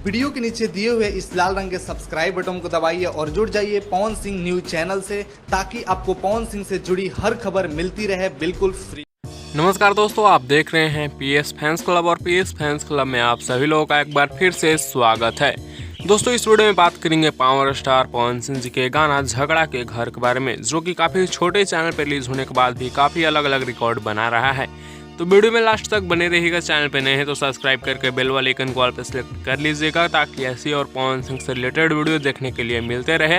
Video के नीचे दिए हुए इस लाल रंग के सब्सक्राइब बटन को दबाइए और जुड़ जाइए पवन सिंह न्यूज चैनल से, ताकि आपको पवन सिंह से जुड़ी हर खबर मिलती रहे बिल्कुल फ्री। नमस्कार दोस्तों, आप देख रहे हैं पीएस फैंस क्लब और पीएस फैंस क्लब में आप सभी लोगों का एक बार फिर से स्वागत है। दोस्तों, इस वीडियो में बात करेंगे पावर स्टार पवन सिंह जी के गाना झगड़ा के घर के बारे में, जो कि काफ़ी छोटे चैनल पर रिलीज होने के बाद भी काफ़ी अलग अलग रिकॉर्ड बना रहा है। तो वीडियो में लास्ट तक बने रहिएगा। चैनल पे नए हैं तो सब्सक्राइब करके बेल वाले आइकन को ऑल पे सेलेक्ट कर लीजिएगा, ताकि ऐसी और पवन सिंह से रिलेटेड वीडियो देखने के लिए मिलते रहे।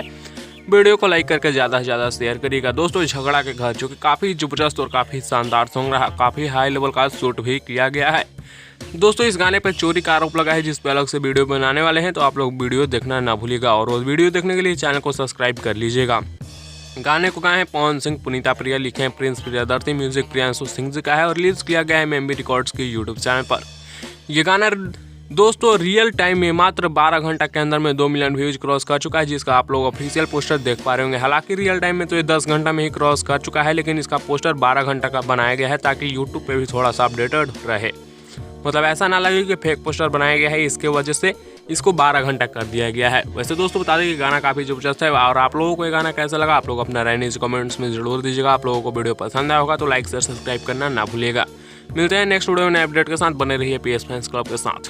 वीडियो को लाइक करके ज़्यादा से ज़्यादा शेयर करिएगा। दोस्तों, झगड़ा के घर जो कि काफ़ी ज़बरदस्त और काफ़ी शानदार सॉन्ग रहा, काफ़ी हाई लेवल का शूट भी किया गया है। दोस्तों, इस गाने पर चोरी का आरोप लगा है, जिस पर अलग से वीडियो बनाने वाले हैं, तो आप लोग वीडियो देखना ना भूलिएगा और उस वीडियो देखने के लिए चैनल को सब्सक्राइब कर लीजिएगा। गाने को गाए हैं पवन सिंह, पुनीता प्रिया, लिखे हैं प्रिंस प्रियदर्शी, म्यूजिक प्रियांशु सिंह जी का है और रिलीज किया गया है एमबी रिकॉर्ड्स के यूट्यूब चैनल पर। यह गाना दोस्तों रियल टाइम में मात्र 12 घंटा के अंदर में 2 मिलियन व्यूज क्रॉस कर चुका है, जिसका आप लोग ऑफिशियल पोस्टर देख पा रहे होंगे। हालांकि रियल टाइम में तो ये 10 घंटा में ही क्रॉस कर चुका है, लेकिन इसका पोस्टर 12 घंटा का बनाया गया है, ताकि यूट्यूब पे भी थोड़ा सा अपडेटेड रहे। मतलब ऐसा ना लगे कि फेक पोस्टर बनाया गया है, इसके वजह से इसको 12 घंटा कर दिया गया है। वैसे दोस्तों, बता दें कि गाना काफ़ी ज़बरदस्त है और आप लोगों को ये गाना कैसा लगा, आप लोग अपना राय नीचे कमेंट्स में जरूर दीजिएगा। आप लोगों को वीडियो पसंद आया होगा तो लाइक शेयर सब्सक्राइब करना ना भूलिएगा। मिलते हैं नेक्स्ट वीडियो में नए अपडेट के साथ। बने रहिए पीएस फैंस क्लब के साथ।